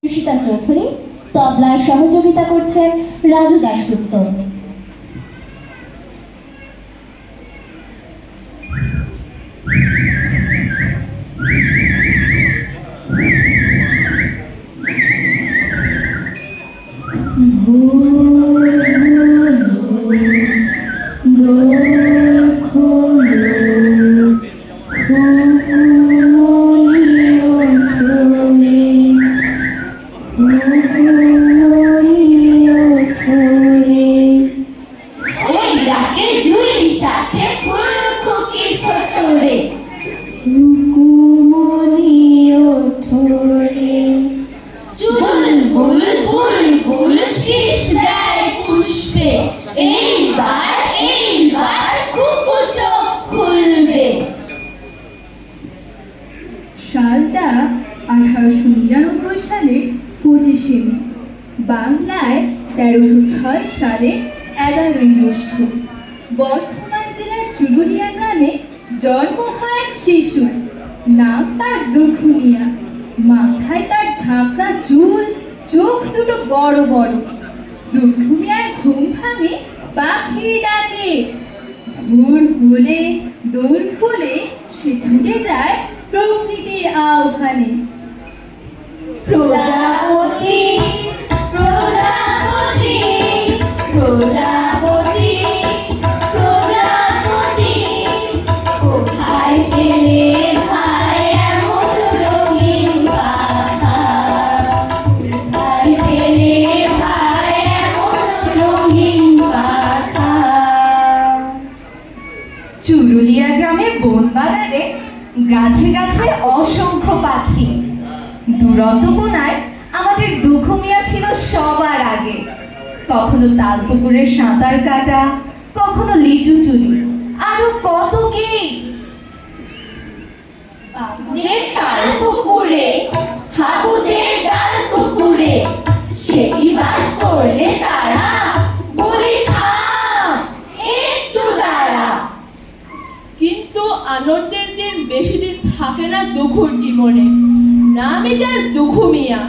ঋষিতা চৌধুরী, তবলায় সহযোগিতা করছেন রাজু দাশগুপ্ত। সালটা 1899 সালের 25শে মে, বাংলায় 1306 সালে 11ই জ্যৈষ্ঠ বর্ধমান জেলার চুরুলিয়া গ্রামে জন্ম হয় এক শিশু। নাম তার দুখু মিয়া। মাথায় তার ঝাঁকড়া চুল, চোখ দুটো বড় বড়। দুখু মিয়ার ঘুম ভাঙে পাখির ডাকে। ভোর হলে দোল খুলে সে ছুটে যায় প্রকৃতির আহ্বানে। প্রজাপতি প্রজাপতি প্রজাপতি প্রজাপতি, কোথায় পেলে ভাই এমন রঙিন পাখা? কোথায় পেলে ভাই এমন রঙিন পাখা? চুরুলিয়া গ্রামে বন বাগানে গাছে গাছে অসংখ্য পাখি। দুরন্ত বোনায় আমাদের দুখু মিয়া ছিল সবার আগে। কখনো তালপুকুরে সাঁতার কাটা, কখনো লিচু চুরি, আরো কত কি। বাবুদের তাল পুকুরে, হাবুদের ডাল পুকুরে, সে কি বাস করলে তারা? বলি থাম, একটু দাঁড়া। কিন্তু আনন্দের দিন বেশি দিন থাকে না দুখুর জীবনে। নামে যার দুখু মিয়া,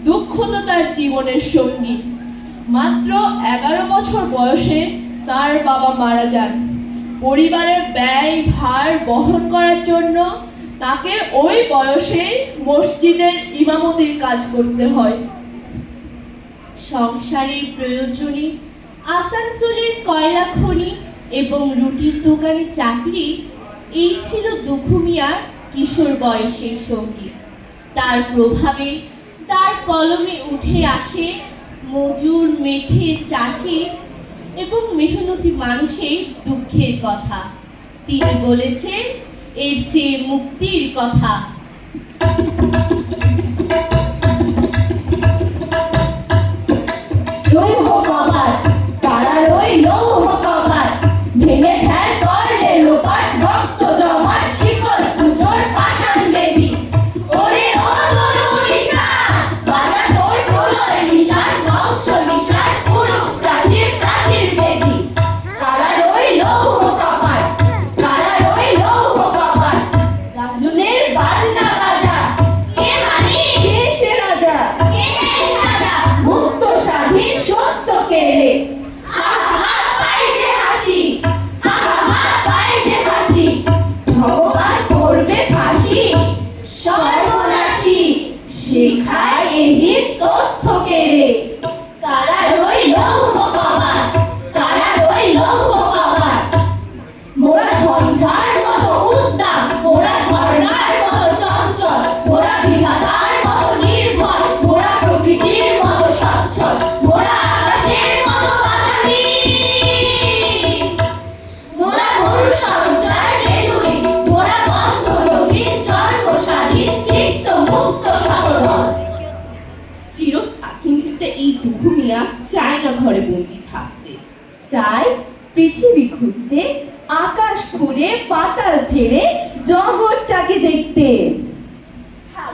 দুঃখ তো তার জীবনের সঙ্গী। মাত্র 11 বছর বয়সে তার বাবা মারা যান। পরিবারের ব্যয় ভার বহন করার জন্য তাকে ওই বয়সে মসজিদের ইমামতির কাজ করতে হয়। সংসারের প্রয়োজনে আসানসোলের কয়লা খনি এবং রুটির দোকানে চাকরি, এই ছিল দুখু মিয়ার কিশোর বয়সের সঙ্গী। তার প্রভাবে তার কলমে উঠে আসে মজুর, মেঠে, চাষি এবং মেহনতি মানুষের দুঃখের কথা। তিনি বলেছেন এর চেয়ে মুক্তির কথা। লৌহ কবাট, কারার ওই লৌহ কবাট, ভেঙে ফেল করলে লোপাট, রক্ত জমাট, শিকল পুজোর পাষাণ বেদী। ওরে ও তরু নিশান, বাজা তোর প্রলয় নিশান, ধ্বংস নিশান, পুরুষ প্রাচীর প্রাচীর বেদী। কারার ওই লৌহ কবাট, কারার ওই লৌহ কবাট, রাজুনের বাজনা বাজা। কে মানে? কে সে রাজা? কে নেই সাজা? মুক্ত স্বাধীন সত্য কেড়ে। আহা পায় যে হাসি, আহা পায় যে হাসি, ভগবান করবে ফাঁসি। সর্বনাশী শেখায় এহি তথ্য কেড়ে। কারা রইল কবাট, কারা রইল কবাট। মোরা ঝঞ্ঝার মতো উদ্দাম, মোরা ঝর্ণার মতো চঞ্চল, মোরা বিধাতার মতো নির্ভয়, মোরা প্রকৃতির মতো সচ্ছল, মোরা আকাশের মতো বাতাবী, মোরা মরু সঞ্চার বেদুই, মোরা বন্ধ রঙিন জন্ম স্বাধীন চিত্ত মুক্ত সহধর। চিরস্বাধীন চিত্তে এই দুখু মিয়া চায় না ঘরে বন্দি থাকতে। চাই পৃথিবী ঘুরতে, আকাশ ফুরে, পাতাল ফেরে, জগৎটাকে দেখতে।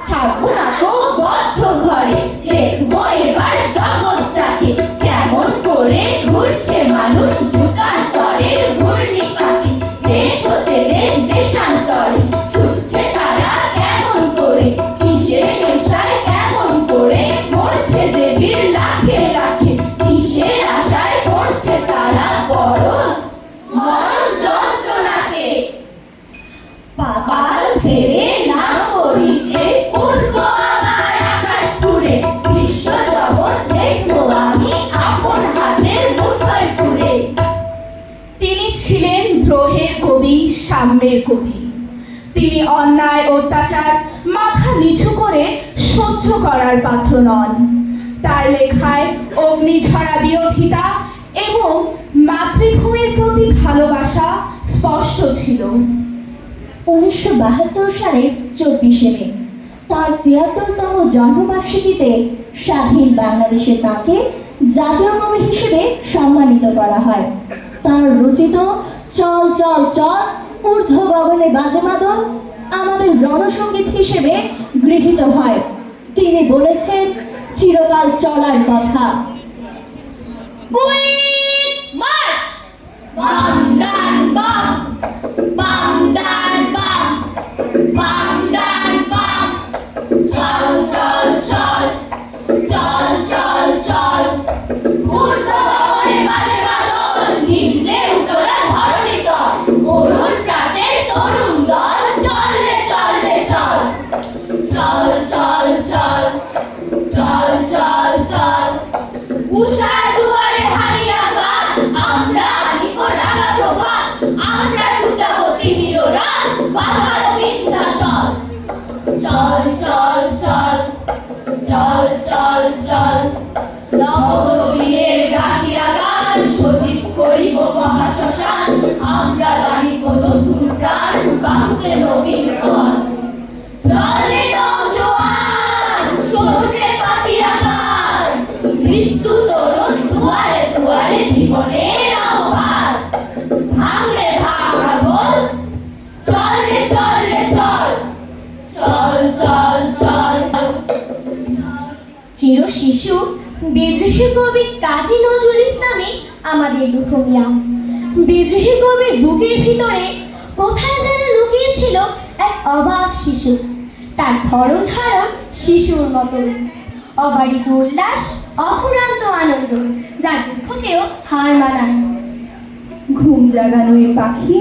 থাকবো না তো বদ্ধ ঘরে, দেখবো এবার জগৎটাকে, কেমন করে ঘুরছে মানুষ যুগান্তরের ঘূর্ণি পাখি। দেশ হতে দেশ দেশান্তরে ছুটছে তারা কেমন করে, কিসের নেশায় কেমন করে সাম্যের কবি। তিনি অন্যায় অত্যাচার মাথা নিচু করে সহ্য করার পাত্র নন। তার লেখায় অগ্নিঝরা বিরোধিতা এবং মাতৃভূমির প্রতি ভালোবাসা স্পষ্ট ছিল। 1972 সালের 24শে মে তার 73তম জন্মবার্ষিকীতে স্বাধীন বাংলাদেশে তাকে জাতীয় কবি হিসেবে সম্মানিত করা হয়। তার রচিত চল চল চল, ঊর্ধ্ব গগনে বাজে মাদল আমাদের রণসঙ্গীত হিসেবে গৃহীত হয়। তিনি বলেছেন চিরকাল চলার কথা। Quick March! বাম ডান বাম, বাম ডান বাম, বাম ডান বাম। চল চল চল, চল চল চল। ঊর্ধ্ব গগনে বাজে বাদল, নিম্নে উতলা ধরণী তল। অরুণ প্রাতের তরুণ দল, চল রে চল রে চল। চল চল চল, চল চল চল। উষার দুয়ারে হারিয়া গান, আমরা আনিব রাগা প্রভাত। আমরা ছুটাবো তিমির রাত, বাধার বিন্ধ্যাচল। চল চল চল, চল চল চল। নবনবীনের গাহিয়া গান, সজীব করিব মহাশ্মশান। আমরা দাঁড়িব নতুন প্রাণ, বাহুতে নবীন কর। চল রে নওজোয়ান, শোন রে পাতিয়া গান। মৃত্যু তরুণ দুয়ারে দুয়ারে জীবনের আহ্বান। ভাঙ রে ভাঙা বল, চল রে চল রে চল। চল চল চল। চির শিশু বিদ্রোহী কবি কাজী নজরুল ইসলামই আমাদের দুঃখ মিয়া। বিদ্রোহী কবির বুকের ভিতরে কোথায় যেন লুকিয়ে ছিল এক অবাক শিশু। তার ধরন ধারণ শিশুর মতো, অবারিত উল্লাস, অফুরান্ত আনন্দ, যার দুঃখকেও হার মানায়। ঘুম জাগানো এ পাখি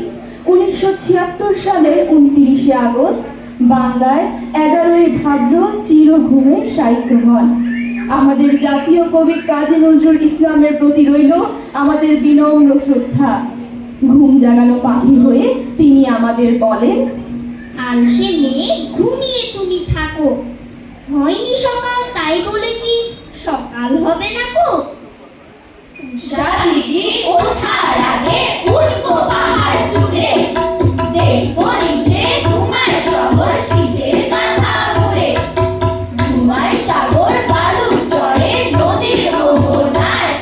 1976 সালের 29শে আগস্ট বাংলায় 11ই ভাদ্র চির ঘুমের সাহিত্যমন। আমাদের জাতীয় কবি কাজী নজরুল ইসলামের প্রতি রইল আমাদের বিনম্র শ্রদ্ধা। ঘুম জাগানো পাখি হয়ে তিনি আমাদের বলেন, আলসে মেয়ে ঘুমিয়ে তুমি থাকো, হয়নি সকাল তাই বলে কি সকাল হবে না কো? দিদি ওঠার আগে উঠবো পাহাড় চূড়ে, দেখবো নিচে ঘুমায় শহর শীতের কাঁথা মুড়ে। ঘুমায় সাগর বালু চড়ে নদীর মোহনায়,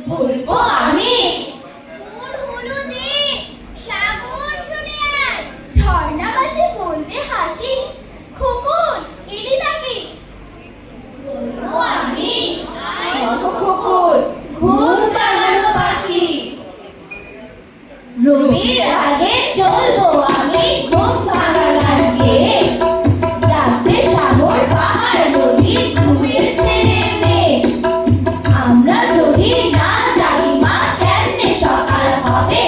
বলবো আমি ভোর হলো যে সাগর শুনে আয়। ঝর্ণা বাসে বলবে হাসি, খোকন এলি নাকি? বলবো আমি খোকন ঘুম জাগানো পাখি। রবির আগে চলবো আমি ঘুম ভাঙা গান গেয়ে, জাগবে সাগর পাহাড় নদী ঘুমের ছেলে মেয়ে। আমরা যদি না জাগি মা কেমনে সকাল হবে,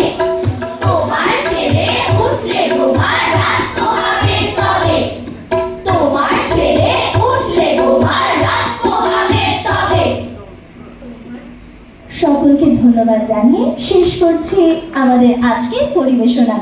তোমার ছেলে উঠলে তোমার রাত পোহাবে তবে। তোমার ছেলে উঠলে তোমার রাত পোহাবে তবে। সকলকে ধন্যবাদ জানিয়ে শেষ করছি আমাদের আজকের পরিবেশনা।